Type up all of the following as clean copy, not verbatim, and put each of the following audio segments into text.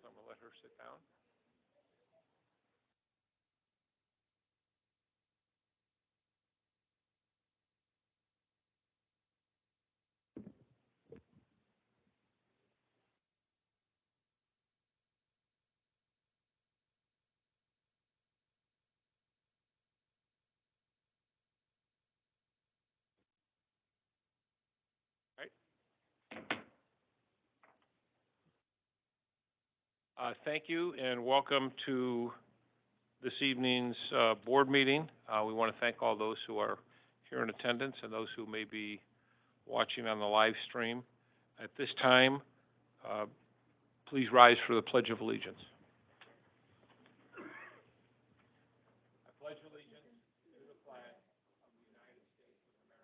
I'm going to let her sit down. Thank you, and welcome to this evening's board meeting. We want to thank all those who are here in attendance and those who may be watching on the live stream. At this time, please rise for the Pledge of Allegiance. I pledge allegiance to the flag of the United States of America.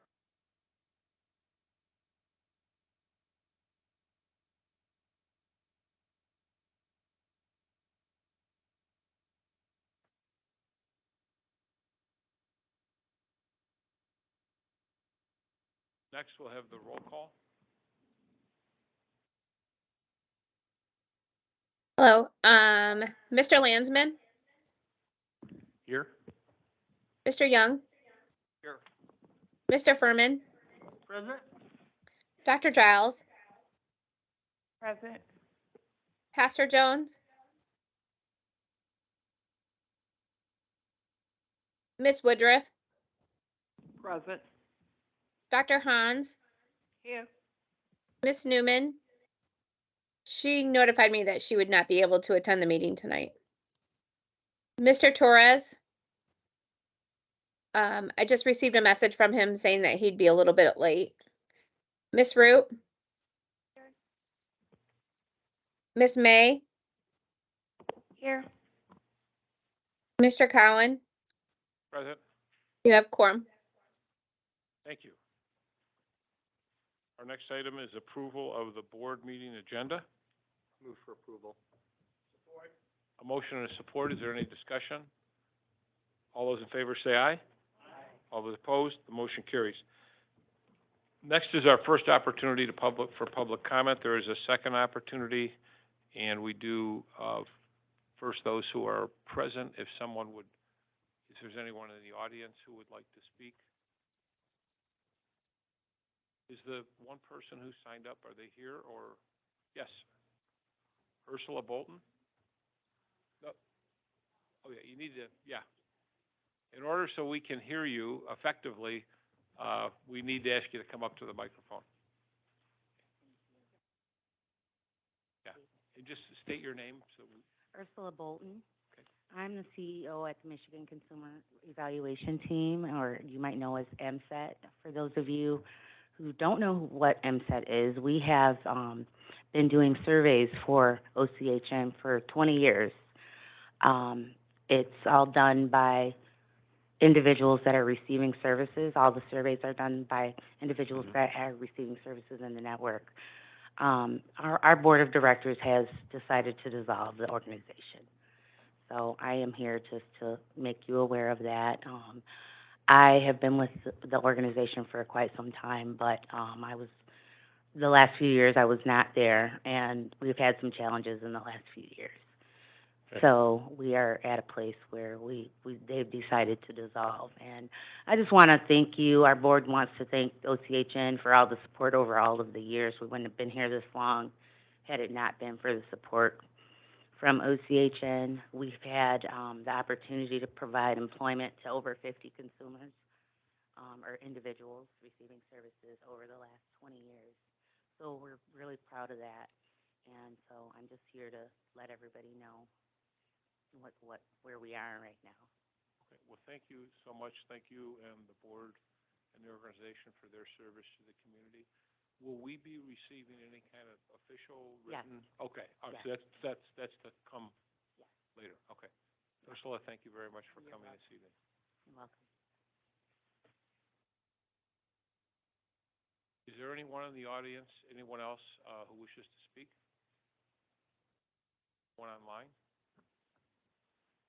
Next, we'll have the roll call. Hello, Mr. Landsman, Here. Mr. Young, Here. Mr. Furman, Present. Dr. Giles, Present. Pastor Jones, Miss Woodruff, Present. Dr. Hans, Here. Miss Newman. She notified me that she would not be able to attend the meeting tonight. Mr. Torres, I just received a message from him saying that he'd be a little bit late. Miss Root, Miss May, Here. Mr. Cowan, Present. you have quorum. Thank you. Our next item is approval of the board meeting agenda. Move for approval. Support. A motion and a support. Is there any discussion? All those in favor say aye. Aye. All those opposed, the motion carries. Next is our first opportunity for public comment. There is a second opportunity, and we do first those who are present. If there's anyone in the audience who would like to speak. Is the one person who signed up, are they here, or? Yes. Ursula Bolton? No. Oh, yeah, you need to, yeah. In order so we can hear you effectively, we need to ask you to come up to the microphone. Yeah, and just state your name. Ursula Bolton. Okay. I'm the CEO at the Michigan Consumer Evaluation Team, or you might know as MSET. For those of you who don't know what MSET is, we have been doing surveys for OCHN for 20 years. It's all done by individuals that are receiving services. All the surveys are done by individuals that are receiving services in the network. Our board of directors has decided to dissolve the organization. So I am here just to make you aware of that. I have been with the organization for quite some time, but the last few years I was not there, and we've had some challenges in the last few years. Okay. So we are at a place where they've decided to dissolve, and I just want to thank you. Our board wants to thank OCHN for all the support over all of the years. We wouldn't have been here this long had it not been for the support from OCHN. We've had the opportunity to provide employment to over 50 consumers or individuals receiving services over the last 20 years. So we're really proud of that. And so I'm just here to let everybody know where we are right now. Okay, well, thank you so much. Thank you and the board and the organization for their service to the community. Will we be receiving any kind of official written? Yes. Okay, all right, Yes. so that's to come Yes. later. Okay. Ursula, thank you very much for coming this evening. You're welcome. Is there anyone in the audience, anyone else who wishes to speak? One online?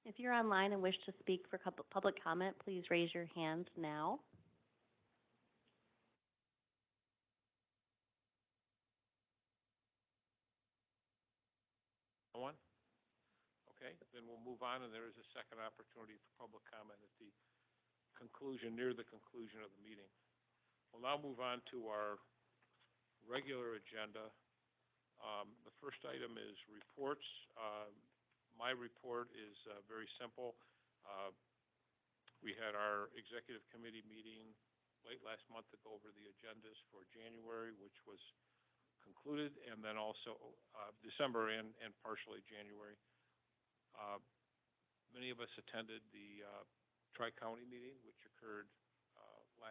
If you're online and wish to speak for public comment, please raise your hand now. No one? Okay, then we'll move on, and there is a second opportunity for public comment at the conclusion, near the conclusion of the meeting. We'll now move on to our regular agenda. The first item is reports. My report is very simple. We had our executive committee meeting late last month to go over the agendas for January, which was concluded, and then also December and partially January. Many of us attended the Tri-County meeting, which occurred I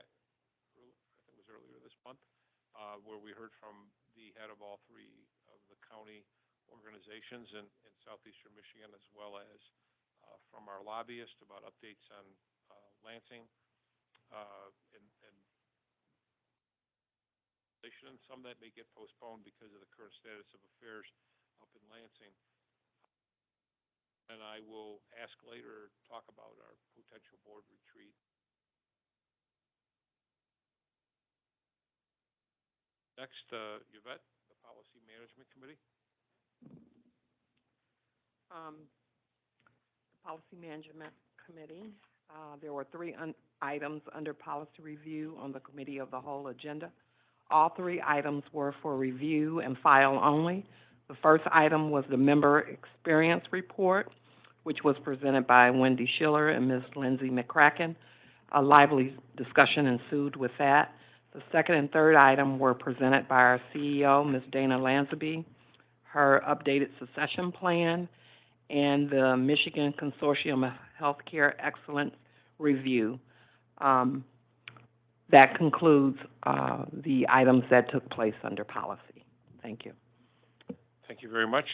think it was earlier this month, where we heard from the head of all three of the county organizations in southeastern Michigan, as well as from our lobbyist about updates on Lansing and some that may get postponed because of the current status of affairs up in Lansing. And I will ask later to talk about our potential board retreat. Next, Yvette, the Policy Management Committee. The Policy Management Committee, there were three items under policy review on the Committee of the Whole agenda. All three items were for review and file only. The first item was the Member Experience Report, which was presented by Wendy Schiller and Ms. Lindsay McCracken. A lively discussion ensued with that. The second and third item were presented by our CEO, Ms. Dana Lansby, her updated succession plan, and the Michigan Consortium of Healthcare Excellence Review. That concludes the items that took place under policy. Thank you. Thank you very much.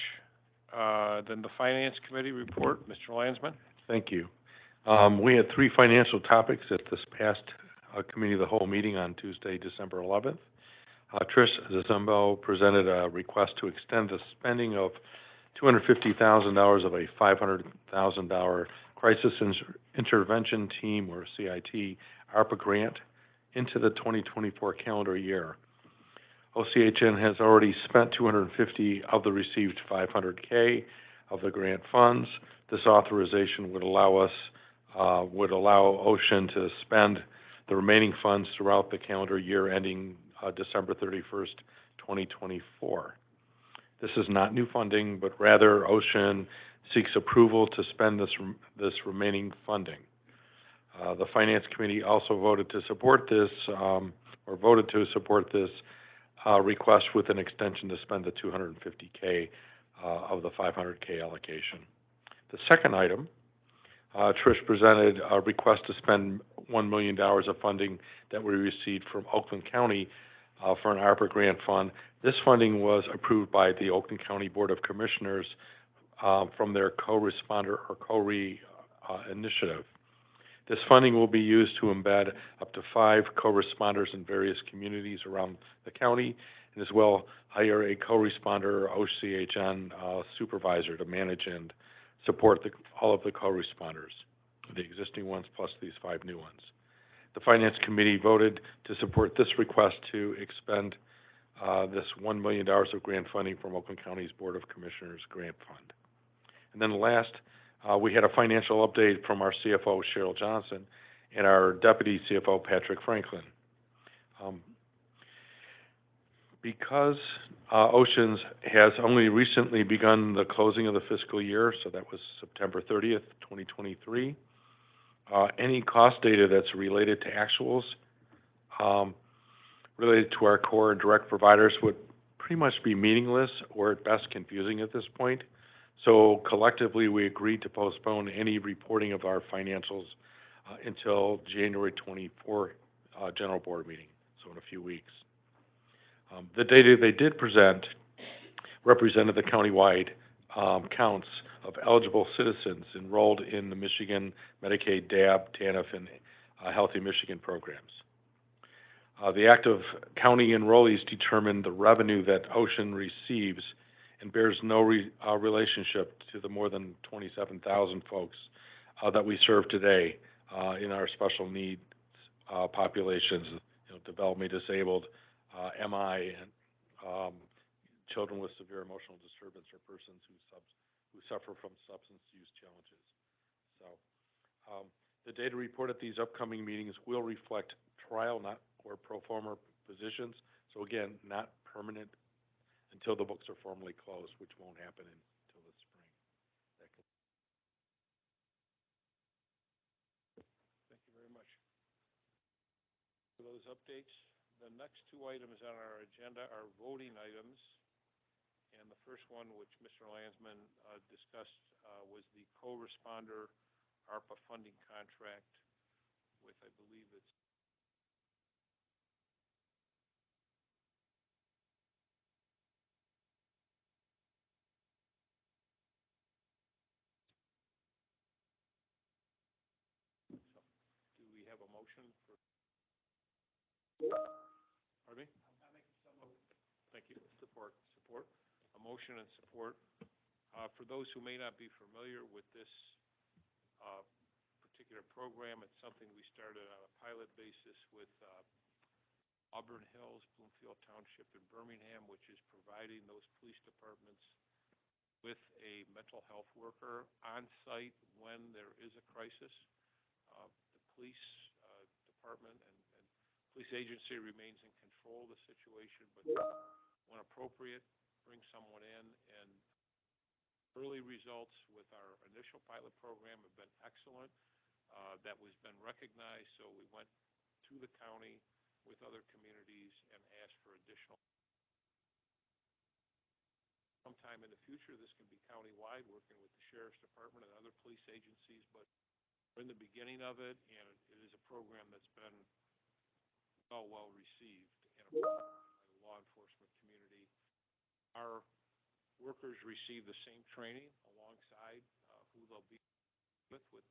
Then the Finance Committee report, Mr. Landsman. Thank you. We had three financial topics at this past Committee of the Whole meeting on Tuesday, December 11th. Trish Zimbo presented a request to extend the spending of $250,000 of a $500,000 Crisis Intervention Team, or CIT, ARPA grant into the 2024 calendar year. OCHN has already spent $250,000 of the received $500K of the grant funds. This authorization would allow OCHN to spend the remaining funds throughout the calendar year ending December 31st, 2024. This is not new funding, but rather OCHN seeks approval to spend this remaining funding. The Finance Committee also voted to support this, request with an extension to spend the $250K of the $500K allocation. The second item, Trish presented a request to spend $1 million of funding that we received from Oakland County for an ARPA grant fund. This funding was approved by the Oakland County Board of Commissioners from their co-responder or co-re initiative. This funding will be used to embed up to 5 co-responders in various communities around the county, and as well hire a co-responder or OCHN supervisor to manage and support all of the co-responders, the existing ones plus these 5 new ones. The Finance Committee voted to support this request to expend this $1 million of grant funding from Oakland County's Board of Commissioners Grant Fund. And then last, we had a financial update from our CFO, Cheryl Johnson, and our Deputy CFO, Patrick Franklin. Because OCHN has only recently begun the closing of the fiscal year, so that was September 30th, 2023, any cost data that's related to actuals related to our core and direct providers would pretty much be meaningless or at best confusing at this point. So collectively, we agreed to postpone any reporting of our financials until January 24 General Board meeting, so in a few weeks. The data they did present represented the countywide counts of eligible citizens enrolled in the Michigan Medicaid, DAB, TANF, and Healthy Michigan programs. The active county enrollees determine the revenue that OCHN receives and bears no relationship to the more than 27,000 folks that we serve today in our special needs populations, developmentally disabled, MI, and children with severe emotional disturbance or persons whose who suffer from substance use challenges. So, the data report at these upcoming meetings will reflect trial, not or pro forma positions. So again, not permanent until the books are formally closed, which won't happen until the spring. Thank you very much for those updates. The next two items on our agenda are voting items. And the first one, which Mr. Landsman discussed, was the co-responder ARPA funding contract with, I believe it's do we have a motion for, pardon me? Thank you. Support. A motion and support. For those who may not be familiar with this particular program, it's something we started on a pilot basis with Auburn Hills, Bloomfield Township, and Birmingham, which is providing those police departments with a mental health worker on site when there is a crisis. The police department and police agency remains in control of the situation, but when appropriate, bring someone in. And early results with our initial pilot program have been excellent. That was been recognized, so we went to the county with other communities and asked for additional. Sometime in the future, this can be countywide, working with the sheriff's department and other police agencies, but we're in the beginning of it, and it is a program that's been well received and by the law enforcement community. Our workers receive the same training alongside who they'll be with the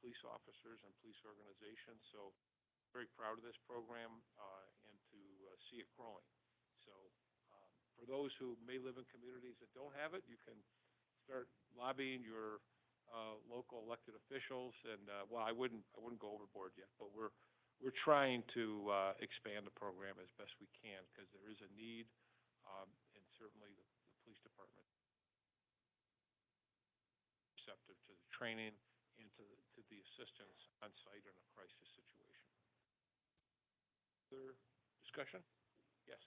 police officers and police organizations. So very proud of this program and to see it growing. So for those who may live in communities that don't have it, you can start lobbying your local elected officials. And well, I wouldn't go overboard yet, but we're trying to expand the program as best we can because there is a need, and certainly the police department receptive to the training and to the assistance on site in a crisis situation. Further discussion? Yes.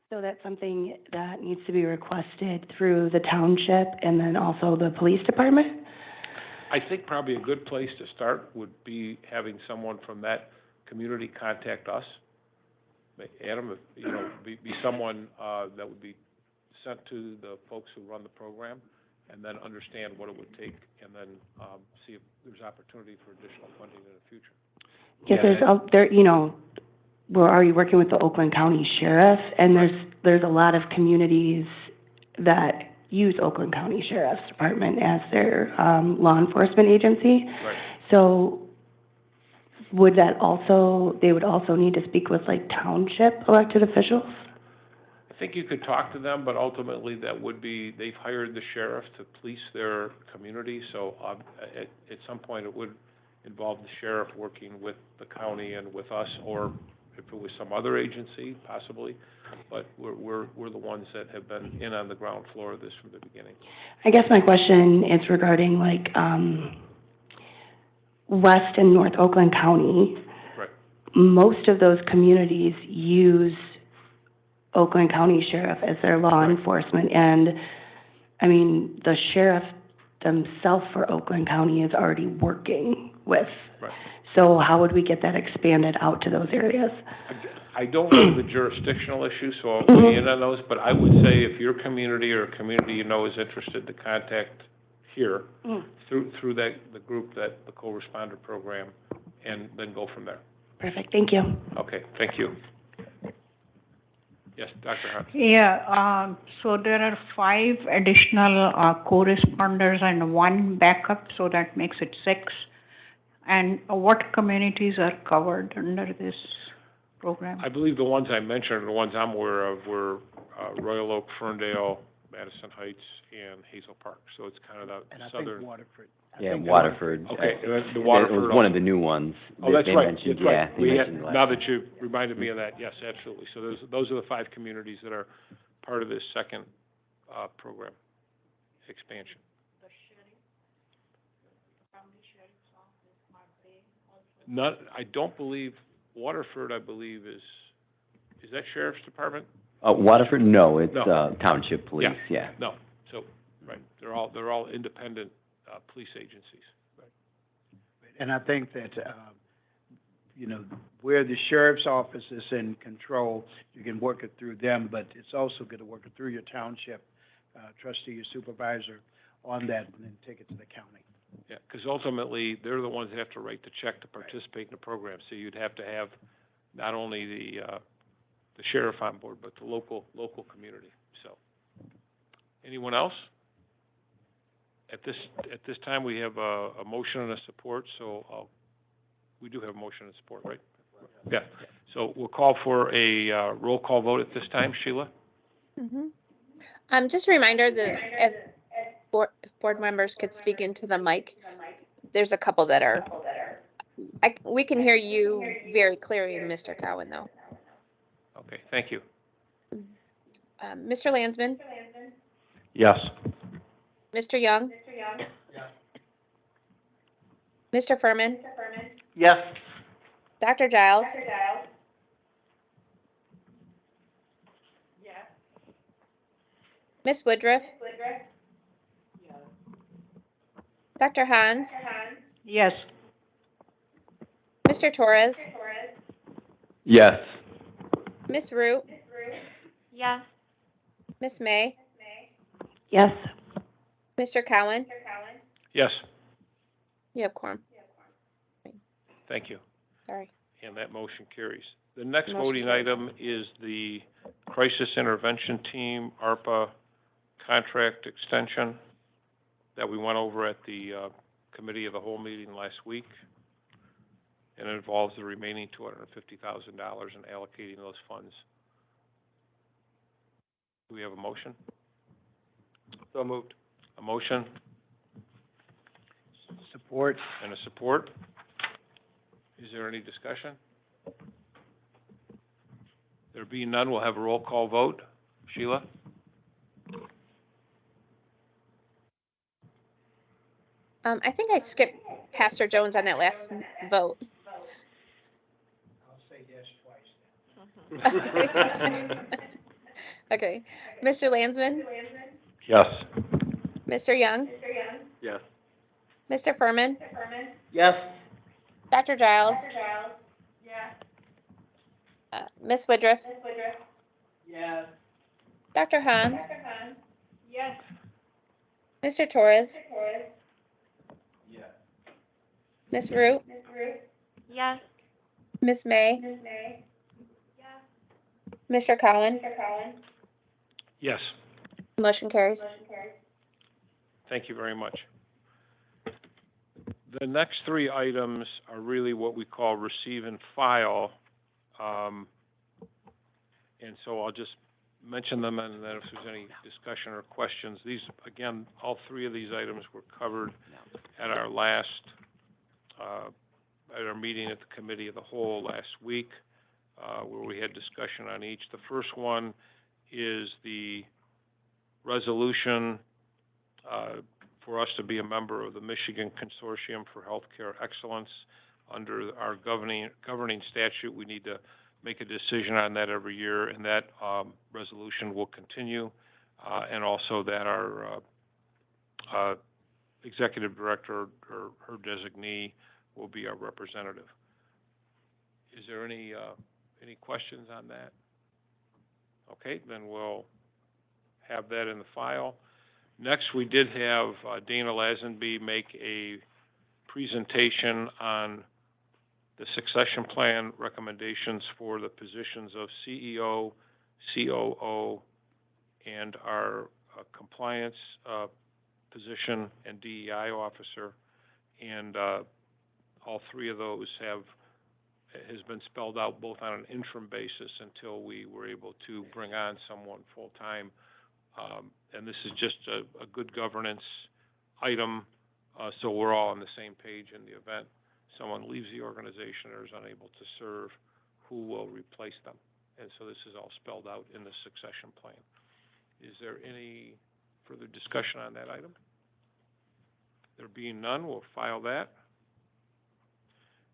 So that's something that needs to be requested through the township and then also the police department? I think probably a good place to start would be having someone from that community contact us. Adam, if, you know, be someone that would be sent to the folks who run the program, and then understand what it would take, and then see if there's opportunity for additional funding in the future. Yeah, there, you know, we're already working with the Oakland County Sheriff, and there's a lot of communities that use Oakland County Sheriff's Department as their law enforcement agency. Right. So would that also, they would also need to speak with like township elected officials? I think you could talk to them, but ultimately that would be, they've hired the sheriff to police their community, so at some point it would involve the sheriff working with the county and with us, or if it was some other agency, possibly. But we're the ones that have been in on the ground floor of this from the beginning. I guess my question is regarding like West and North Oakland County. Right. Most of those communities use Oakland County Sheriff as their law enforcement, and I mean, the sheriff themselves for Oakland County is already working with. Right. So how would we get that expanded out to those areas? I don't know the jurisdictional issue, so I'll weigh in on those, but I would say if your community or a community you know is interested to contact here through the group, the co-responder program, and then go from there. Perfect, thank you. Okay, thank you. Yes, Dr. Hunt. Yeah, so there are 5 additional co-responders and 1 backup, so that makes it 6. And what communities are covered under this program? I believe the ones I mentioned, the ones I'm aware of, were Royal Oak, Ferndale, Madison Heights, and Hazel Park. So it's kind of the southern. Waterford. Yeah, Waterford. Okay, the Waterford. It was one of the new ones. Oh, that's they right, mentioned, that's right. Yeah, they mentioned last Now time. that you reminded me of that, yes, absolutely. So those are the 5 communities that are part of this second program. expansion. Not, I don't believe, Waterford, I believe, is that Sheriff's Department? Waterford, no, it's, No. Township Police, yeah. No, so, right, they're all independent, police agencies. And I think that, where the sheriff's office is in control, you can work it through them, but it's also good to work it through your township, trustee, your supervisor on that, and then take it to the county. Yeah, because ultimately, they're the ones that have to write the check to participate in the program, so you'd have to have not only the sheriff on board, but the local community, so. Anyone else? At this time, we have a motion and a support, so we do have a motion and support, right? Yeah, so we'll call for a roll call vote at this time. Sheila? Just a reminder that if board members could speak into the mic, there's a couple that are, we can hear you very clearly, Mr. Cowan, though. Okay, thank you. Mr. Landsman, Yes. Mr. Young, Mr. Furman, Yes. Dr. Giles, Miss Woodruff, Dr. Hans, Yes. Mr. Torres, Yes. Miss Root, Yes. Miss May, Yes. Mr. Cowan. Yes, You have quorum. thank you. Sorry. And that motion carries. The next Motion voting carries. item is the Crisis Intervention Team, ARPA contract extension that we went over at the Committee of the Whole meeting last week. And it involves the remaining $250,000 in allocating those funds. Do we have a motion? So moved. A motion Support. and a support. Is there any discussion? There being none, we'll have a roll call vote. Sheila? I think I skipped Pastor Jones on that last vote. I'll say yes twice. Okay. Mr. Landsman, Yes. Mr. Young, Yes. Mr. Furman, Yes. Dr. Giles, Miss Woodruff, Yes. Dr. Hans, Mr. Torres, Yes. Miss Root, Yes. Miss May, Mr. Cowan. Yes. Motion carries. Thank you very much. The next three items are really what we call receive and file. And so I'll just mention them, and then if there's any discussion or questions. These, again, all three of these items were covered at our last, at our meeting at the Committee of the Whole last week, where we had discussion on each. The first one is the resolution for us to be a member of the Michigan Consortium for Healthcare Excellence. Under our governing statute, we need to make a decision on that every year, and that resolution will continue, and also that our executive director or her designee will be our representative. Is there any questions on that? Okay, then we'll have that in the file. Next, we did have Dana Lazenby make a presentation on the succession plan recommendations for the positions of CEO, COO, and our compliance position and DEI officer. And all three of those has been spelled out both on an interim basis until we were able to bring on someone full-time. And this is just a good governance item, so we're all on the same page in the event someone leaves the organization or is unable to serve, who will replace them. And so this is all spelled out in the succession plan. Is there any further discussion on that item? There being none, we'll file that.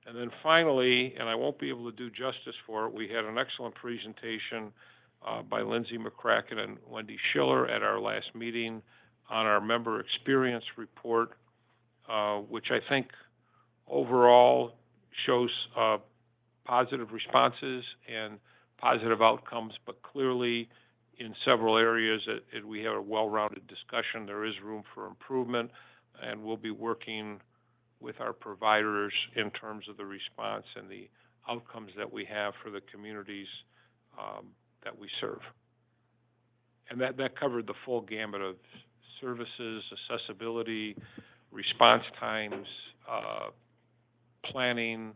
And then finally, and I won't be able to do justice for it, we had an excellent presentation by Lindsay McCracken and Wendy Schiller at our last meeting on our member experience report, which I think overall shows positive responses and positive outcomes, but clearly in several areas we have a well-rounded discussion. There is room for improvement, and we'll be working with our providers in terms of the response and the outcomes that we have for the communities that we serve. And that covered the full gamut of services, accessibility, response times, planning,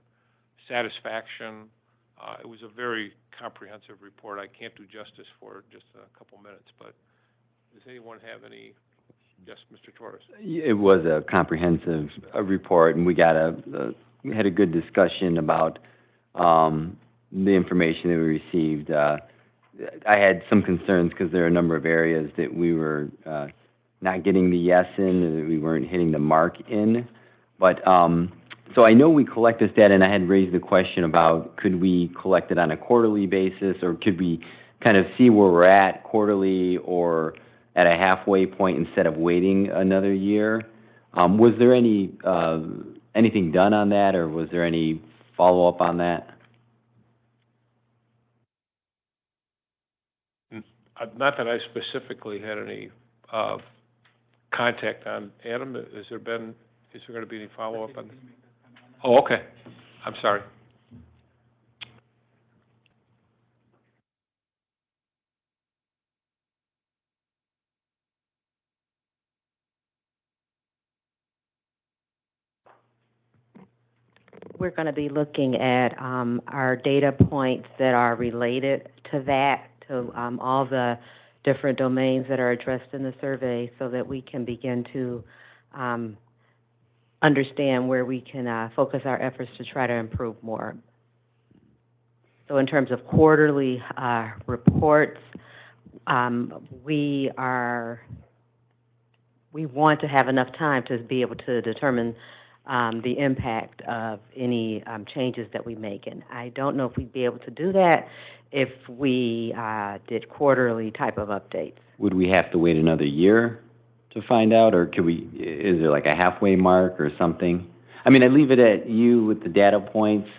satisfaction. It was a very comprehensive report. I can't do justice for it in just a couple minutes, but does anyone have any? Yes, Mr. Torres. It was a comprehensive report, and we had a good discussion about the information that we received. I had some concerns because there are a number of areas that we were not getting the yes in, and that we weren't hitting the mark in. But so I know we collect this data, and I had raised the question about could we collect it on a quarterly basis, or could we kind of see where we're at quarterly or at a halfway point instead of waiting another year. Was there anything done on that, or was there any follow-up on that? Not that I specifically had any contact on. Adam, is there going to be any follow-up on? Oh, okay. I'm sorry. We're going to be looking at our data points that are related to that, to all the different domains that are addressed in the survey, so that we can begin to understand where we can focus our efforts to try to improve more. So in terms of quarterly reports, we want to have enough time to be able to determine the impact of any changes that we make. And I don't know if we'd be able to do that if we did quarterly type of updates. Would we have to wait another year to find out, or is there like a halfway mark or something? I mean, I leave it at you with the data points.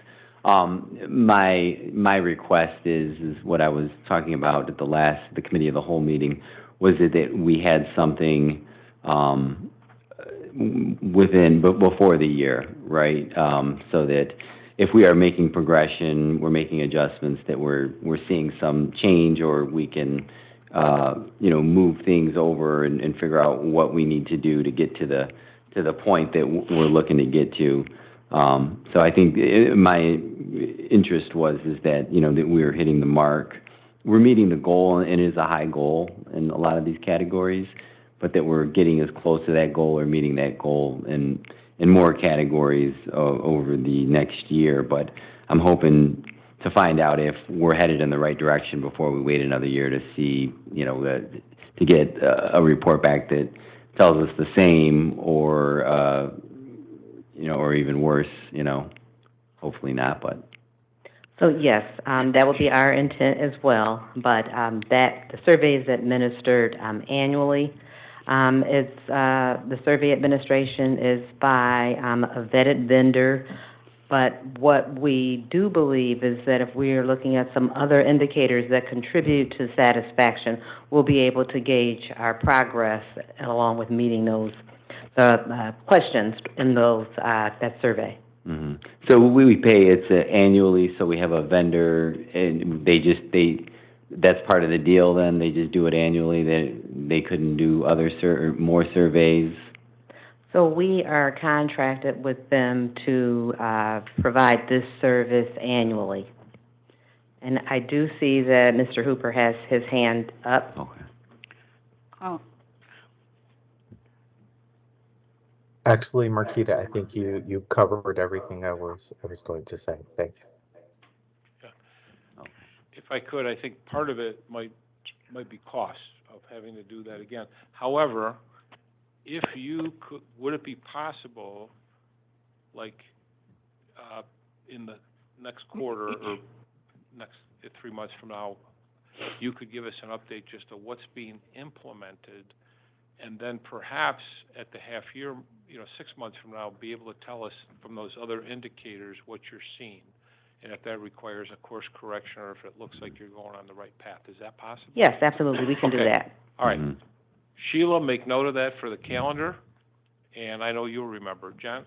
My request is what I was talking about at the committee of the whole meeting, was that we had something before the year, right? So that if we are making progression, we're making adjustments, that we're seeing some change, or we can move things over and figure out what we need to do to get to the point that we're looking to get to. So I think my interest is that that we're hitting the mark. We're meeting the goal, and it is a high goal in a lot of these categories, but that we're getting as close to that goal or meeting that goal in more categories over the next year. But I'm hoping to find out if we're headed in the right direction before we wait another year to see, to get a report back that tells us the same or even worse, hopefully not, but. So yes, that would be our intent as well, but the survey is administered annually. The survey administration is by a vetted vendor, but what we do believe is that if we are looking at some other indicators that contribute to satisfaction, we'll be able to gauge our progress along with meeting those questions in that survey. Mm-hmm. So we pay annually, so we have a vendor, and that's part of the deal then? They just do it annually? They couldn't do more surveys? So we are contracted with them to provide this service annually. And I do see that Mr. Hooper has his hand up. Okay. Oh, Actually, Marquita, I think you covered everything I was going to say. Thank you. If I could, I think part of it might be cost. of having to do that again. However, if you could, would it be possible, like, in the next quarter or next 3 months from now, you could give us an update just of what's being implemented, and then perhaps at the half year, 6 months from now, be able to tell us from those other indicators what you're seeing, and if that requires a course correction or if it looks like you're going on the right path. Is that possible? Yes, absolutely, we can do Okay. that. All right. Mhm. Sheila, make note of that for the calendar, and I know you'll remember. John,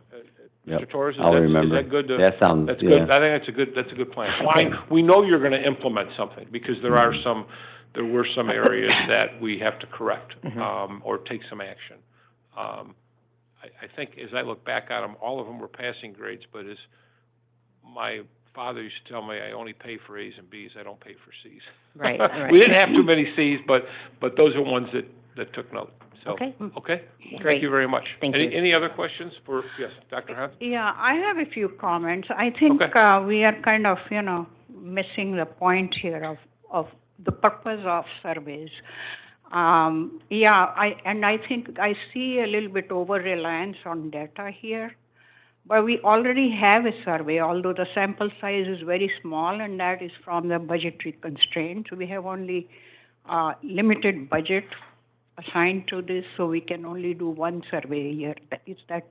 Yep, Mr. Torres, I'll remember. is that good to? That sounds, That's yeah. good. I think that's a good plan. We know you're gonna implement something, because there were some areas that we have to correct, or take some action. I think as I look back at them, all of them were passing grades, but as my father used to tell me, I only pay for A's and B's, I don't pay for C's. Right, right. We didn't have too many C's, but those are ones that took note, so. Okay. Okay? Great. Thank you very much. Thank you. Any other questions for, yes, Dr. Hunt? Yeah, I have a few comments. I think, Okay. we are kind of, missing the point here of the purpose of surveys. I think I see a little bit over-reliance on data here. But we already have a survey, although the sample size is very small, and that is from the budgetary constraints. We have only limited budget assigned to this, so we can only do one survey a year. Is that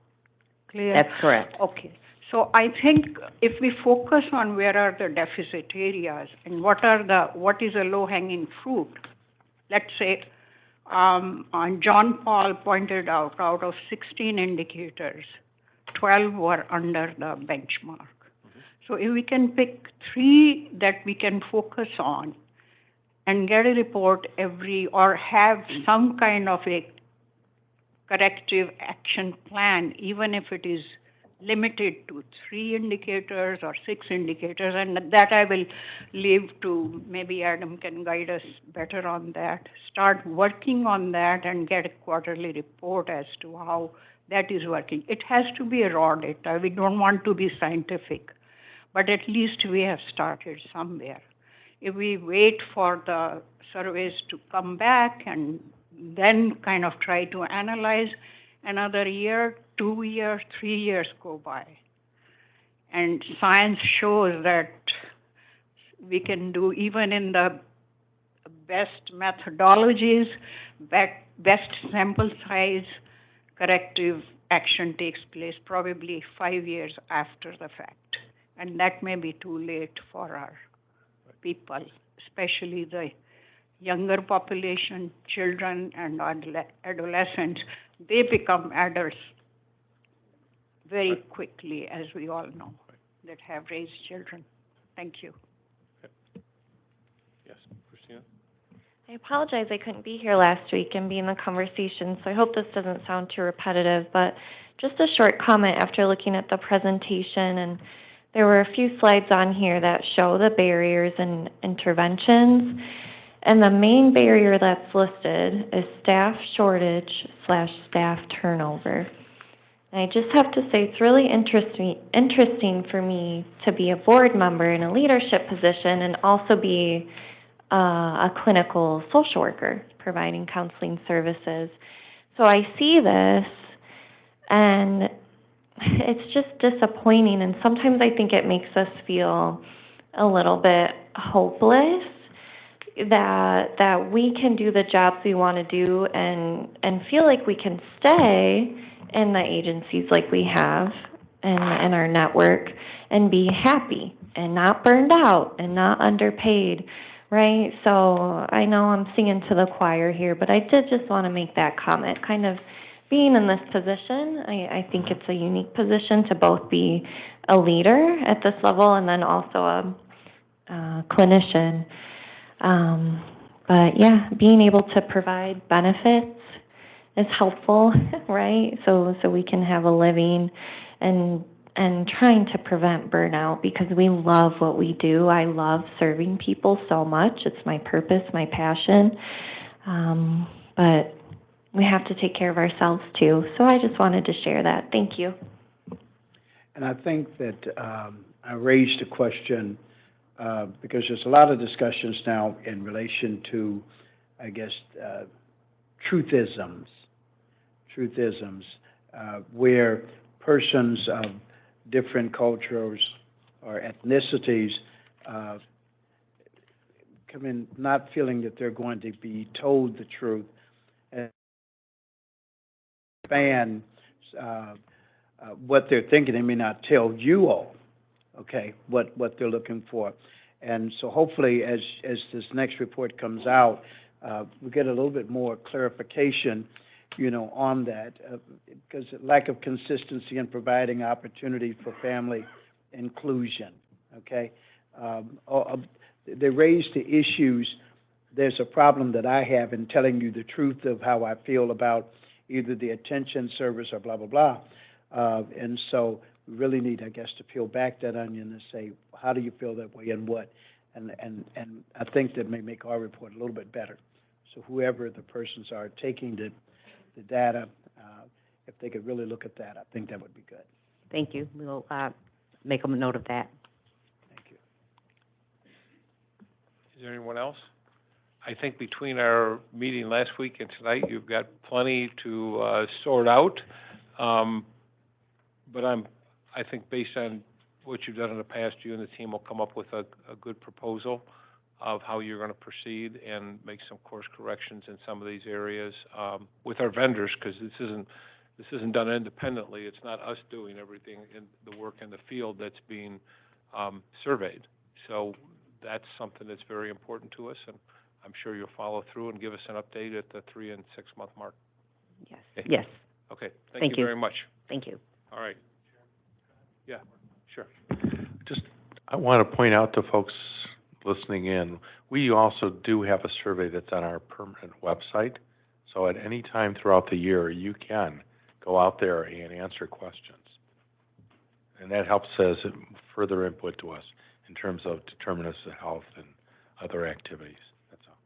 clear? That's correct. Okay. So I think if we focus on where are the deficit areas and what is a low-hanging fruit, let's say, John Paul pointed out of 16 indicators, 12 were under the benchmark. So if we can pick 3 that we can focus on and get a report or have some kind of a corrective action plan, even if it is limited to 3 indicators or 6 indicators, and that I will leave to, maybe Adam can guide us better on that. Start working on that and get a quarterly report as to how that is working. It has to be a raw data. We don't want to be scientific, but at least we have started somewhere. If we wait for the surveys to come back and then kind of try to analyze, another year, 2 years, 3 years go by. And science shows that we can do, even in the best methodologies, best sample size, corrective action takes place probably 5 years after the fact. And that may be too late for our people, especially the younger population, children and adolescents. They become adults very quickly, as we all know, that have raised children. Thank you. Yes, Christina? I apologize I couldn't be here last week and be in the conversation, so I hope this doesn't sound too repetitive, but just a short comment after looking at the presentation, and there were a few slides on here that show the barriers and interventions, and the main barrier that's listed is staff shortage / staff turnover. And I just have to say it's really interesting for me to be a board member in a leadership position and also be a clinical social worker providing counseling services. So I see this, and it's just disappointing, and sometimes I think it makes us feel a little bit hopeless that we can do the jobs we want to do and feel like we can stay in the agencies like we have in our network and be happy and not burned out and not underpaid. Right, so I know I'm singing to the choir here, but I did just want to make that comment. Kind of being in this position, I think it's a unique position to both be a leader at this level and then also a clinician. But yeah, being able to provide benefits is helpful, right? So we can have a living and trying to prevent burnout, because we love what we do. I love serving people so much. It's my purpose, my passion. But we have to take care of ourselves too. So I just wanted to share that. Thank you. And I think that I raised a question because there's a lot of discussions now in relation to I guess, truthisms, where persons of different cultures or ethnicities come in not feeling that they're going to be told the truth, and fan what they're thinking. They may not tell you all, okay, what they're looking for. And so hopefully, as this next report comes out, we get a little bit more clarification, on that, because lack of consistency in providing opportunity for family inclusion, okay? They raise the issues. There's a problem that I have in telling you the truth of how I feel about either the attention service or blah, blah, blah. And so we really need, I guess, to peel back that onion and say, how do you feel that way and what? And I think that may make our report a little bit better. So whoever the persons are taking the data, if they could really look at that, I think that would be good. Thank you. We'll, make a note of that. Thank you. Is there anyone else? I think between our meeting last week and tonight, you've got plenty to sort out. But I think based on what you've done in the past, you and the team will come up with a good proposal of how you're going to proceed and make some course corrections in some of these areas with our vendors, because this isn't done independently. It's not us doing everything in the work in the field that's being surveyed. So that's something that's very important to us, and I'm sure you'll follow through and give us an update at the 3 and 6 month mark. Yes. Okay. Yes. Okay. Thank Thank you you. very much. Thank you. All right. Yeah, sure. I want to point out to folks listening in, we also do have a survey that's on our permanent website. So at any time throughout the year, you can go out there and answer questions. And that helps as further input to us in terms of determinants of health and other activities. That's all.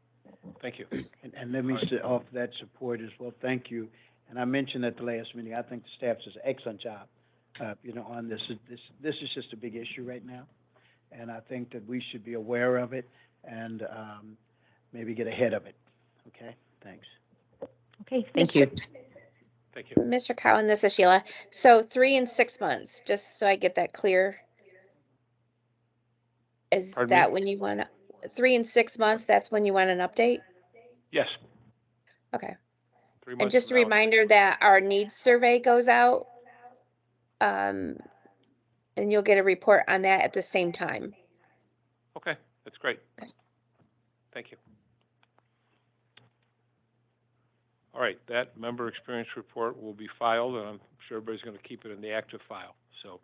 Thank you. And let me say off that support as well, thank you. And I mentioned at the last meeting, I think the staff does an excellent job, on this. This is just a big issue right now. And I think that we should be aware of it and maybe get ahead of it. Okay, thanks. Okay, thank you. Thank you. Mr. Cowan, this is Sheila. So 3 and 6 months, just so I get that clear. Is Pardon that me? when you want 3 and 6 months, that's when you want an update? Yes. Okay. 3 And months just a from now. reminder that our needs survey goes out. And you'll get a report on that at the same time. Okay, that's great. Okay. Thank you. All right, that member experience report will be filed, and I'm sure everybody's going to keep it in the active file. So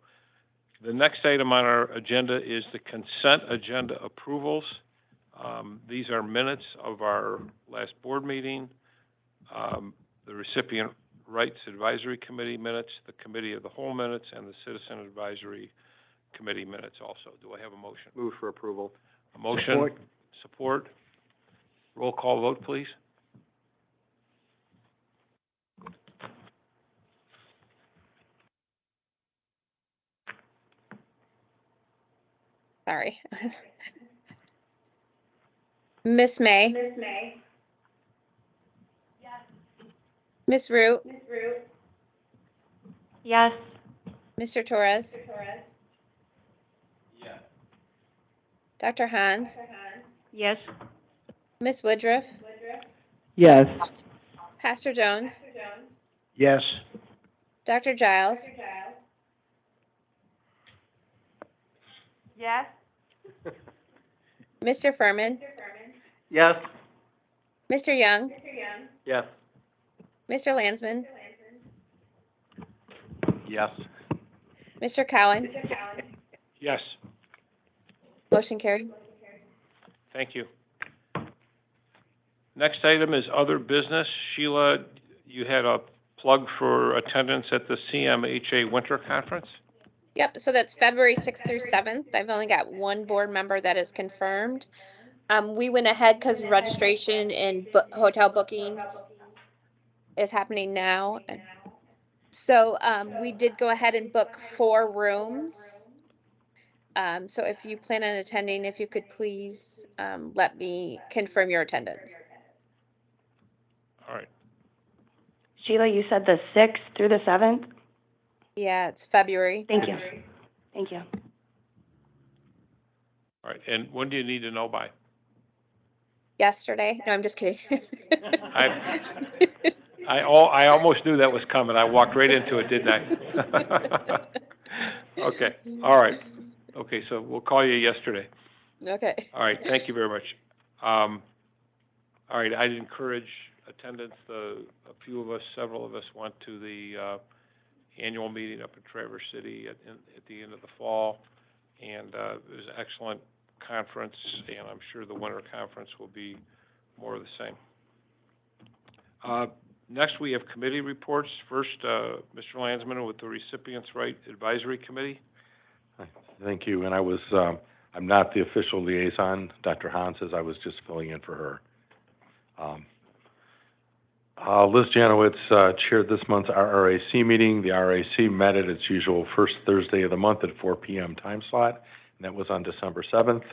the next item on our agenda is the consent agenda approvals. These are minutes of our last board meeting, the recipient rights advisory committee minutes, the committee of the whole minutes, and the citizen advisory committee minutes also. Do I have a motion? Move for approval. A motion? Support. Roll call vote, please. Sorry. Miss May. Miss Root. Yes. Mr. Torres. Dr. Hans. Yes. Miss Woodruff. Yes. Pastor Jones. Yes. Dr. Giles. Yes. Mr. Furman. Yes. Mr. Young. Yes. Mr. Landsman. Yes. Mr. Cowan. Yes. Motion carried. Thank you. Next item is other business. Sheila, you had a plug for attendance at the CMHA Winter Conference? Yep, so that's February 6th through 7th. I've only got one board member that is confirmed. We went ahead because registration and hotel booking is happening now. So we did go ahead and book 4 rooms. So if you plan on attending, if you could please let me confirm your attendance. All right. Sheila, you said the 6th through the 7th? Yeah, it's February. Thank you. Thank you. All right, and when do you need to know by? Yesterday. No, I'm just kidding. I almost knew that was coming. I walked right into it, didn't I? Okay, all right. Okay, so we'll call you yesterday. Okay. All right, thank you very much. All right, I'd encourage attendance. A few of us, several of us went to the annual meeting up in Traverse City at the end of the fall, and it was an excellent conference, and I'm sure the winter conference will be more of the same. Next, we have committee reports. First, Mr. Landsman with the Recipients' Right Advisory Committee. Thank you, and I'm not the official liaison. Dr. Hahn says I was just filling in for her. Liz Janowitz chaired this month's RRAC meeting. The RRAC met at its usual first Thursday of the month at 4 p.m. time slot, and that was on December 7th.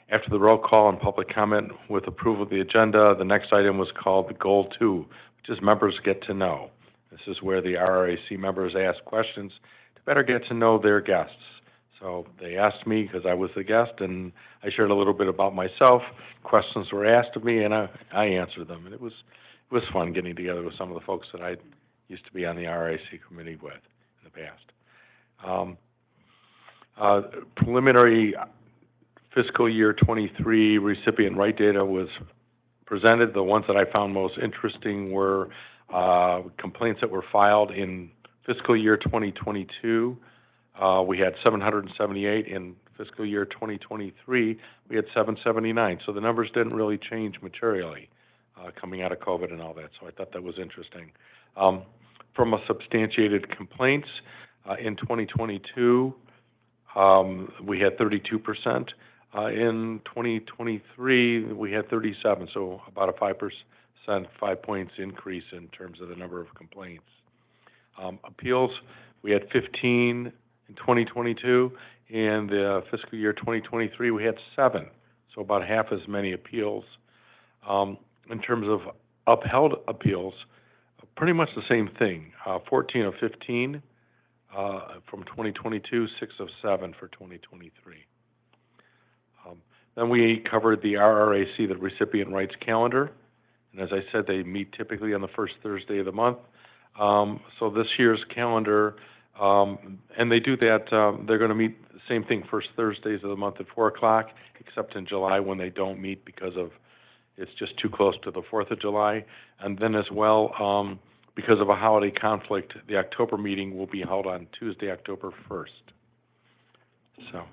After the roll call and public comment with approval of the agenda, the next item was called the Goal 2, which is members get to know. This is where the RRAC members ask questions to better get to know their guests. So they asked me because I was the guest, and I shared a little bit about myself. Questions were asked of me, and I answered them. And it was fun getting together with some of the folks that I used to be on the RRAC committee with in the past. Preliminary fiscal year 23 recipient right data was presented. The ones that I found most interesting were complaints that were filed in fiscal year 2022. We had 778. In fiscal year 2023, we had 779. So the numbers didn't really change materially coming out of COVID and all that. So I thought that was interesting. From a substantiated complaints, in 2022, we had 32%. In 2023, we had 37, so about a 5%, 5 points increase in terms of the number of complaints. Appeals, we had 15 in 2022. In the fiscal year 2023, we had 7, so about half as many appeals. In terms of upheld appeals, pretty much the same thing, 14 of 15 from 2022, 6 of 7 for 2023. Then we covered the RRAC, the recipient rights calendar. And as I said, they meet typically on the first Thursday of the month. So this year's calendar, and they do that, they're going to meet the same thing first Thursdays of the month at 4 o'clock, except in July when they don't meet because it's just too close to the 4th of July. And then as well, because of a holiday conflict, the October meeting will be held on Tuesday, October 1st. So,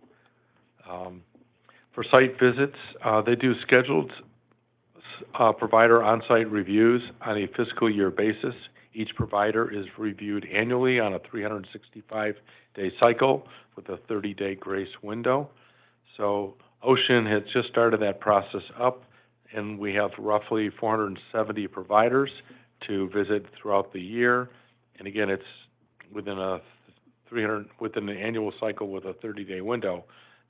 for site visits, they do scheduled provider on-site reviews on a fiscal year basis. Each provider is reviewed annually on a 365-day cycle with a 30-day grace window. So OCHN has just started that process up, and we have roughly 470 providers to visit throughout the year. And again, it's within the annual cycle with a 30-day window.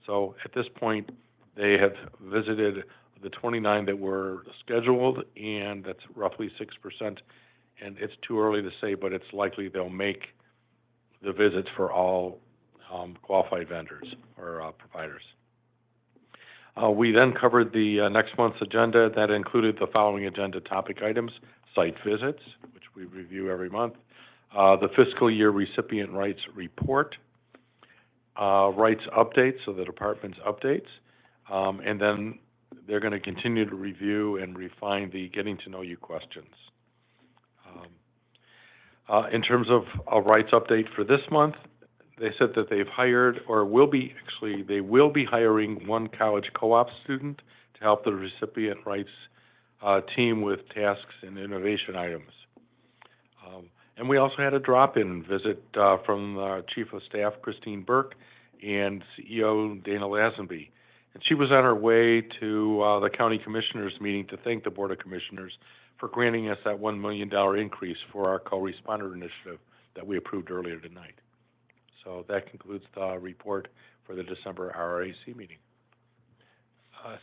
So at this point, they have visited the 29 that were scheduled, and that's roughly 6%. And it's too early to say, but it's likely they'll make the visits for all qualified vendors or providers. We then covered the next month's agenda. That included the following agenda topic items: site visits, which we review every month, the fiscal year recipient rights report, rights updates, so the department's updates, and then they're going to continue to review and refine the getting to know you questions. In terms of a rights update for this month, they said that they've hired, or they will be hiring one college co-op student to help the recipient rights team with tasks and innovation items. And we also had a drop-in visit from Chief of Staff Christine Burke and CEO Dana Lazenby. And she was on her way to the County Commissioners meeting to thank the Board of Commissioners for granting us that $1 million increase for our co-responder initiative that we approved earlier tonight. So that concludes the report for the December RRAC meeting.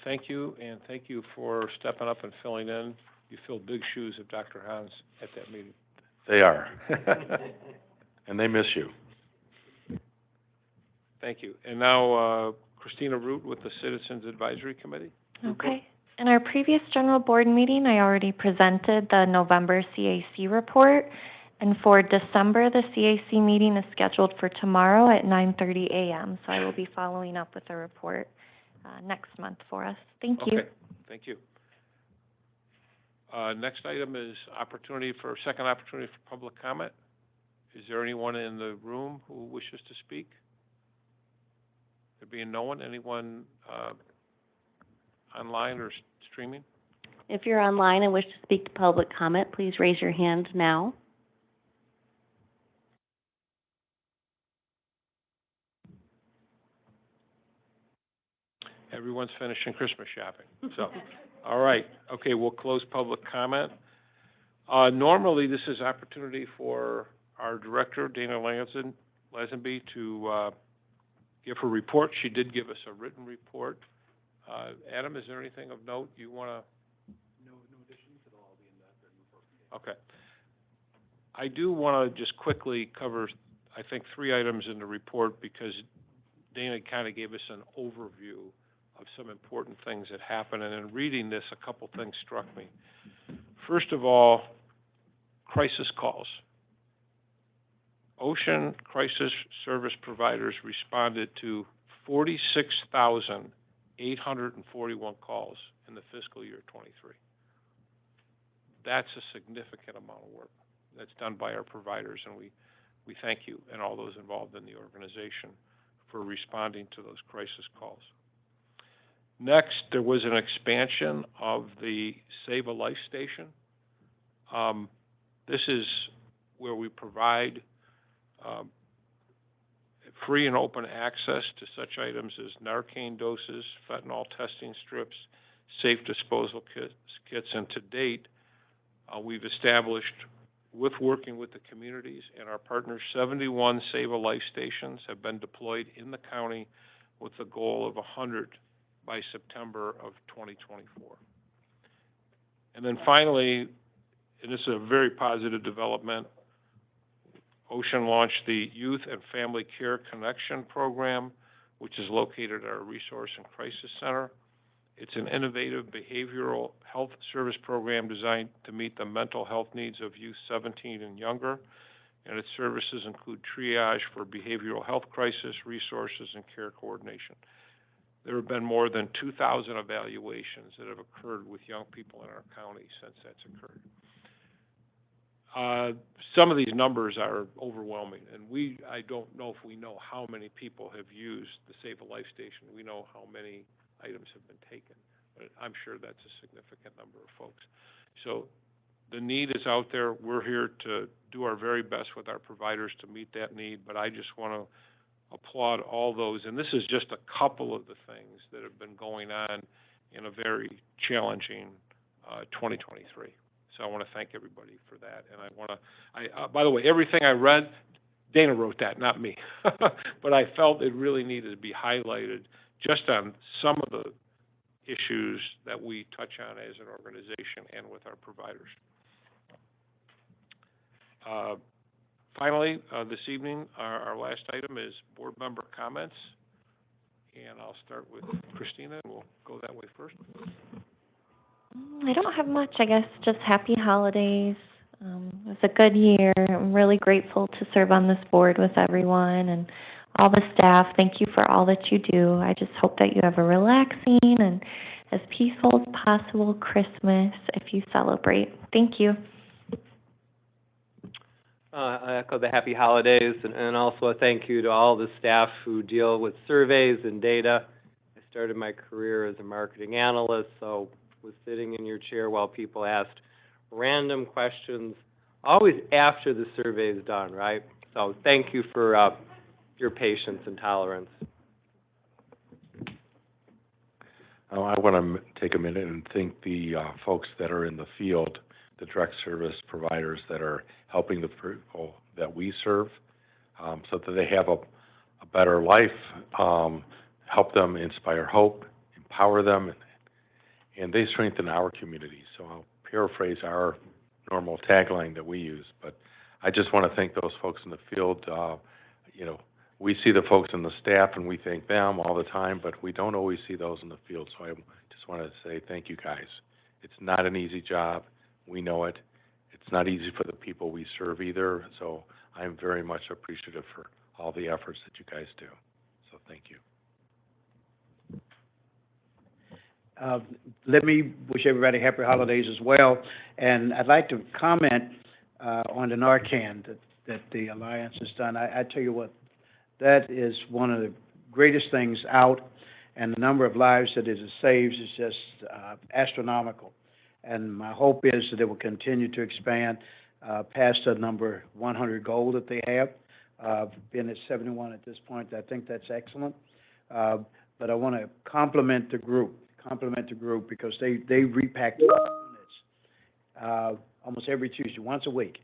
Thank you, and thank you for stepping up and filling in You filled big shoes of Dr. Hans at that meeting. They are. And they miss you. Thank you. And now, Christina Root with the Citizens Advisory Committee. Okay. In our previous general board meeting, I already presented the November CAC report. And for December, the CAC meeting is scheduled for tomorrow at 9:30 a.m. So I will be following up with a report next month for us. Thank you. Okay, thank you. Next item is second opportunity for public comment. Is there anyone in the room who wishes to speak? There being no one, anyone online or streaming? If you're online and wish to speak to public comment, please raise your hand now. Everyone's finishing Christmas shopping, so, all right. Okay, we'll close public comment. Normally, this is opportunity for our director, Dana Lazenby, to give her report. She did give us a written report. Adam, is there anything of note you want to? No additions. It'll all be in that written report. Okay. I do want to just quickly cover, I think, 3 items in the report because Dana kind of gave us an overview of some important things that happened. And in reading this, a couple things struck me. First of all, crisis calls. OCHN crisis service providers responded to 46,841 calls in the fiscal year 23. That's a significant amount of work that's done by our providers, and we thank you and all those involved in the organization for responding to those crisis calls. Next, there was an expansion of the Save a Life station. This is where we provide free and open access to such items as Narcan doses, fentanyl testing strips, safe disposal kits, and to date, we've established, working with the communities and our partners, 71 Save a Life stations have been deployed in the county with the goal of 100 by September of 2024. And then finally, and this is a very positive development, OCHN launched the Youth and Family Care Connection Program, which is located at our Resource and Crisis Center. It's an innovative behavioral health service program designed to meet the mental health needs of youth 17 and younger, and its services include triage for behavioral health crisis, resources, and care coordination. There have been more than 2,000 evaluations that have occurred with young people in our county since that's occurred. Some of these numbers are overwhelming, and I don't know if we know how many people have used the Save a Life station. We know how many items have been taken, but I'm sure that's a significant number of folks. So the need is out there. We're here to do our very best with our providers to meet that need, but I just want to applaud all those, and this is just a couple of the things that have been going on in a very challenging 2023. So I want to thank everybody for that. And I want to, by the way, everything I read, Dana wrote that, not me. But I felt it really needed to be highlighted just on some of the issues that we touch on as an organization and with our providers. Finally, this evening, our last item is board member comments. And I'll start with Christina, and we'll go that way first. I don't have much, I guess, just happy holidays. It was a good year. I'm really grateful to serve on this board with everyone and all the staff. Thank you for all that you do. I just hope that you have a relaxing and as peaceful as possible Christmas if you celebrate. Thank you. I echo the happy holidays and also a thank you to all the staff who deal with surveys and data. I started my career as a marketing analyst, so was sitting in your chair while people asked random questions, always after the survey is done, right? So thank you for your patience and tolerance. I want to take a minute and thank the folks that are in the field, the direct service providers that are helping the people that we serve so that they have a better life, help them inspire hope, empower them, and they strengthen our community. So I'll paraphrase our normal tagline that we use. But I just want to thank those folks in the field. You know, we see the folks in the staff and we thank them all the time, but we don't always see those in the field. So I just want to say thank you guys. It's not an easy job. We know it. It's not easy for the people we serve either. So I'm very much appreciative for all the efforts that you guys do. So thank you. Let me wish everybody happy holidays as well. And I'd like to comment on the Narcan that the Alliance has done. I tell you what, that is one of the greatest things out, and the number of lives that it saves is just astronomical. And my hope is that it will continue to expand past the number 100 goal that they have. Being at 71 at this point, I think that's excellent. But I want to compliment the group because they repack the units almost every Tuesday, once a week,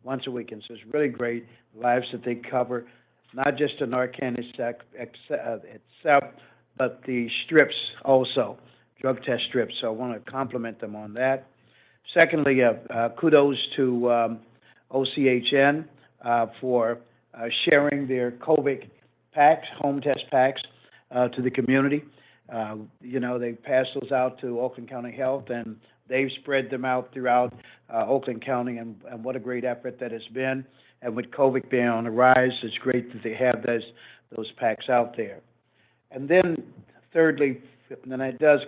and so it's really great lives that they cover, not just the Narcan itself, but the strips also, drug test strips. So I want to compliment them on that. Secondly, kudos to OCHN for sharing their COVID packs, home test packs, to the community. You know, they pass those out to Oakland County Health, and they've spread them out throughout Oakland County, and what a great effort that has been. And with COVID being on the rise, it's great that they have those packs out there. And then thirdly, and it does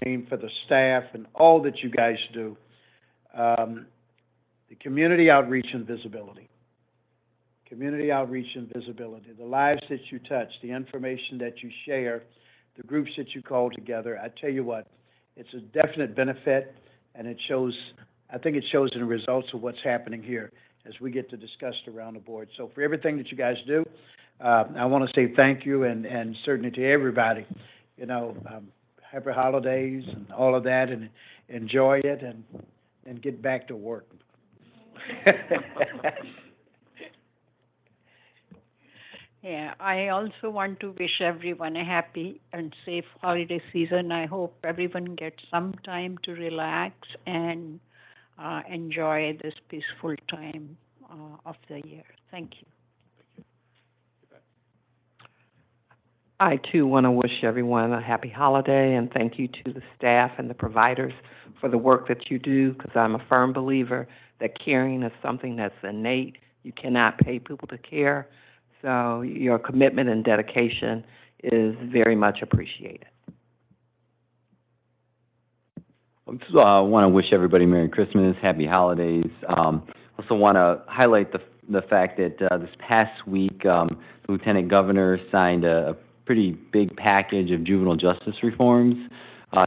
mean for the staff and all that you guys do, the community outreach and visibility. Community outreach and visibility, the lives that you touch, the information that you share, the groups that you call together. I tell you what, it's a definite benefit, and it shows, I think it shows in the results of what's happening here as we get to discuss it around the board. So for everything that you guys do, I want to say thank you, and certainly to everybody, you know, happy holidays and all of that, and enjoy it, and get back to work. Yeah, I also want to wish everyone a happy and safe holiday season. I hope everyone gets some time to relax and enjoy this peaceful time of the year. Thank you. I too want to wish everyone a happy holiday, and thank you to the staff and the providers for the work that you do, because I'm a firm believer that caring is something that's innate. You cannot pay people to care. So your commitment and dedication is very much appreciated. I want to wish everybody Merry Christmas, Happy Holidays. Also want to highlight the fact that this past week, the Lieutenant Governor signed a pretty big package of juvenile justice reforms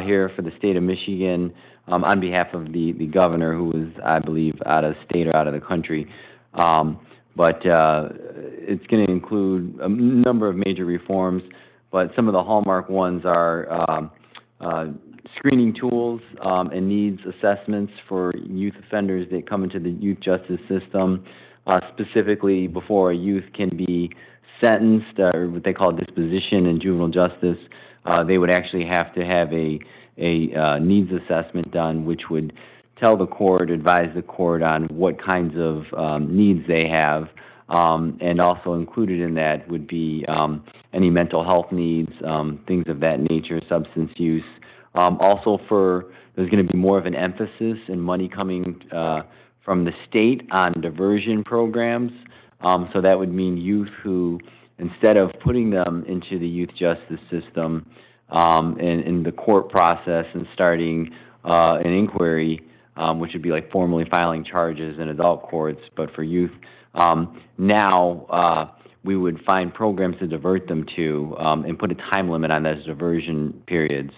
here for the state of Michigan on behalf of the governor, who was, I believe, out of state or out of the country. But it's going to include a number of major reforms, but some of the hallmark ones are screening tools and needs assessments for youth offenders that come into the youth justice system, specifically before a youth can be sentenced, or what they call disposition in juvenile justice. They would actually have to have a needs assessment done, which would tell the court, advise the court on what kinds of needs they have, and also included in that would be any mental health needs, things of that nature, substance use. Also, there's going to be more of an emphasis and money coming from the state on diversion programs. So that would mean youth who, instead of putting them into the youth justice system in the court process and starting an inquiry, which would be like formally filing charges in adult courts, but for youth, now we would find programs to divert them to and put a time limit on those diversion periods.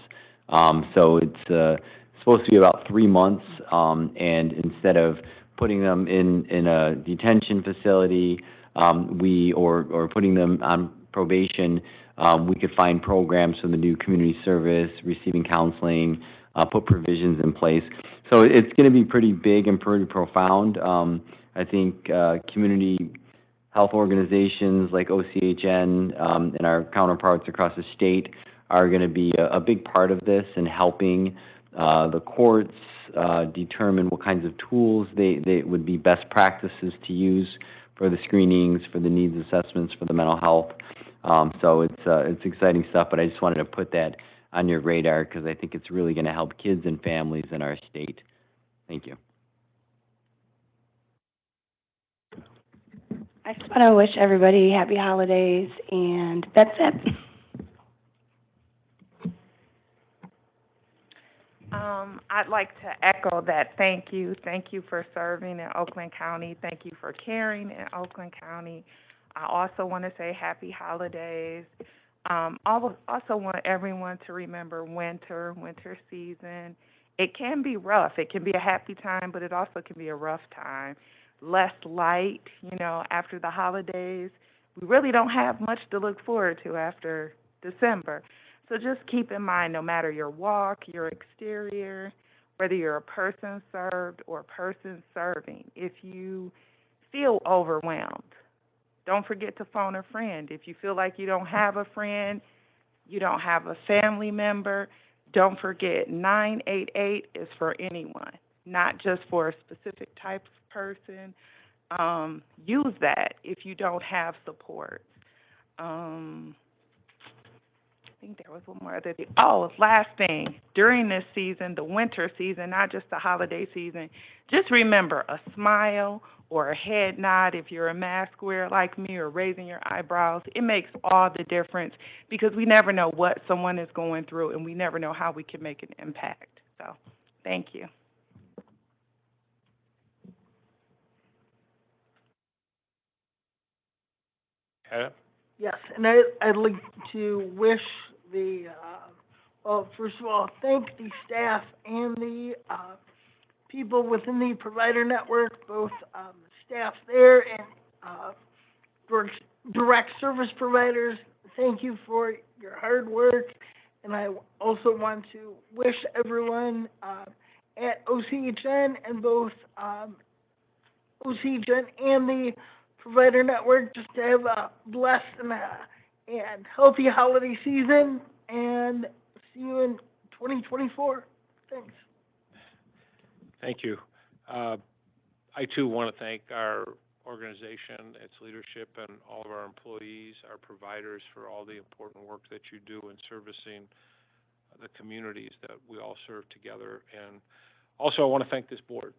So it's supposed to be about 3 months, and instead of putting them in a detention facility, or putting them on probation, we could find programs from the new community service, receiving counseling, put provisions in place. So it's going to be pretty big and pretty profound. I think community health organizations like OCHN and our counterparts across the state are going to be a big part of this and helping the courts determine what kinds of tools they would be best practices to use for the screenings, for the needs assessments, for the mental health. So it's exciting stuff, but I just wanted to put that on your radar because I think it's really going to help kids and families in our state. Thank you. I just want to wish everybody happy holidays, and that's it. I'd like to echo that. Thank you. Thank you for serving in Oakland County. Thank you for caring in Oakland County. I also want to say happy holidays. I also want everyone to remember winter season. It can be rough. It can be a happy time, but it also can be a rough time. Less light, after the holidays. We really don't have much to look forward to after December. So just keep in mind, no matter your walk, your exterior, whether you're a person served or a person serving, if you feel overwhelmed, don't forget to phone a friend. If you feel like you don't have a friend, you don't have a family member, don't forget 988 is for anyone, not just for a specific type of person. Use that if you don't have support. I think there was one more other thing. Oh, last thing. During this season, the winter season, not just the holiday season, just remember a smile or a head nod if you're a mask wearer like me, or raising your eyebrows. It makes all the difference because we never know what someone is going through, and we never know how we can make an impact. So, thank you. Adam? Yes, and I'd like to wish first of all, thank the staff and the people within the provider network, both staff there and direct service providers. Thank you for your hard work, and I also want to wish everyone at OCHN and both OCHN and the provider network just to have a blessed and healthy holiday season, and see you in 2024. Thanks. Thank you. I too want to thank our organization, its leadership, and all of our employees, our providers, for all the important work that you do in servicing the communities that we all serve together. And also I want to thank this board.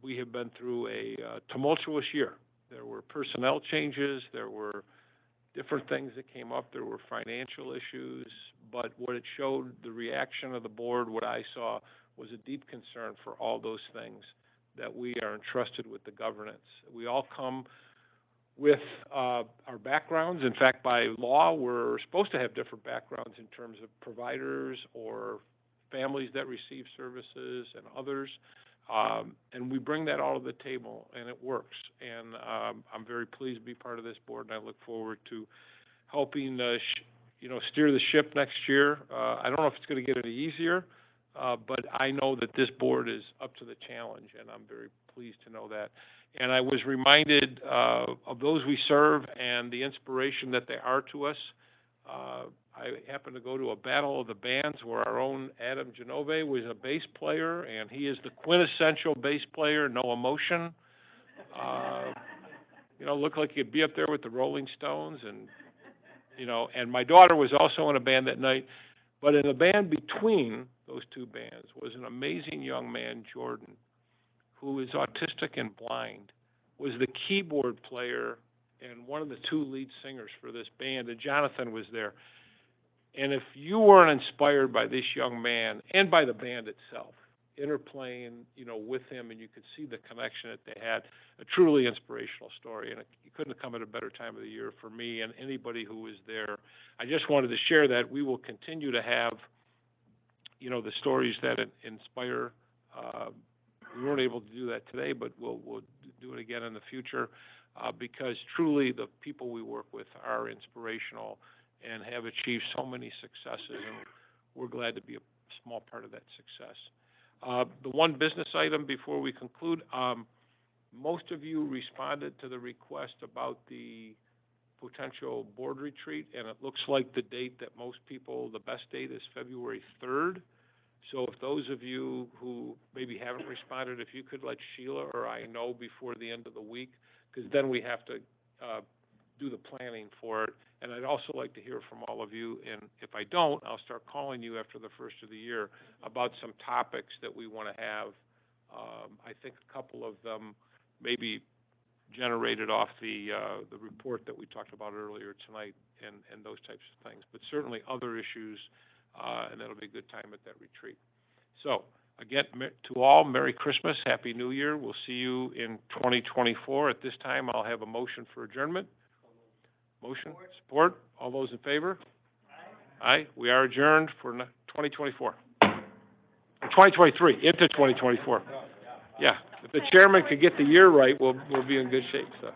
We have been through a tumultuous year. There were personnel changes, there were different things that came up, there were financial issues, but what it showed, the reaction of the board, what I saw, was a deep concern for all those things that we are entrusted with the governance. We all come with our backgrounds. In fact, by law, we're supposed to have different backgrounds in terms of providers or families that receive services and others. And we bring that all to the table, and it works. And I'm very pleased to be part of this board, and I look forward to helping, steer the ship next year. I don't know if it's going to get any easier, but I know that this board is up to the challenge, and I'm very pleased to know that. And I was reminded of those we serve and the inspiration that they are to us. I happened to go to a battle of the bands where our own Adam Genove was a bass player, and he is the quintessential bass player, no emotion. Looked like he'd be up there with the Rolling Stones, and my daughter was also in a band that night. But in a band between those two bands was an amazing young man, Jordan, who is autistic and blind, was the keyboard player and one of the two lead singers for this band, and Jonathan was there. And if you weren't inspired by this young man and by the band itself, interplaying, with him, and you could see the connection that they had, a truly inspirational story. And it couldn't have come at a better time of the year for me and anybody who was there. I just wanted to share that. We will continue to have, the stories that inspire. We weren't able to do that today, but we'll do it again in the future, because truly the people we work with are inspirational and have achieved so many successes, and we're glad to be a small part of that success. The one business item before we conclude, most of you responded to the request about the potential board retreat, and it looks like the date that most people, the best date is February 3rd. So if those of you who maybe haven't responded, if you could let Sheila or I know before the end of the week, because then we have to do the planning for it. And I'd also like to hear from all of you, and if I don't, I'll start calling you after the first of the year about some topics that we want to have. I think a couple of them maybe generated off the report that we talked about earlier tonight and those types of things, but certainly other issues, and that'll be a good time at that retreat. So, again, to all, Merry Christmas, Happy New Year. We'll see you in 2024. At this time, I'll have a motion for adjournment. Motion, support, all those in favor? Aye. We are adjourned for 2024. 2023, into 2024. Yeah, if the chairman could get the year right, we'll be in good shape, so.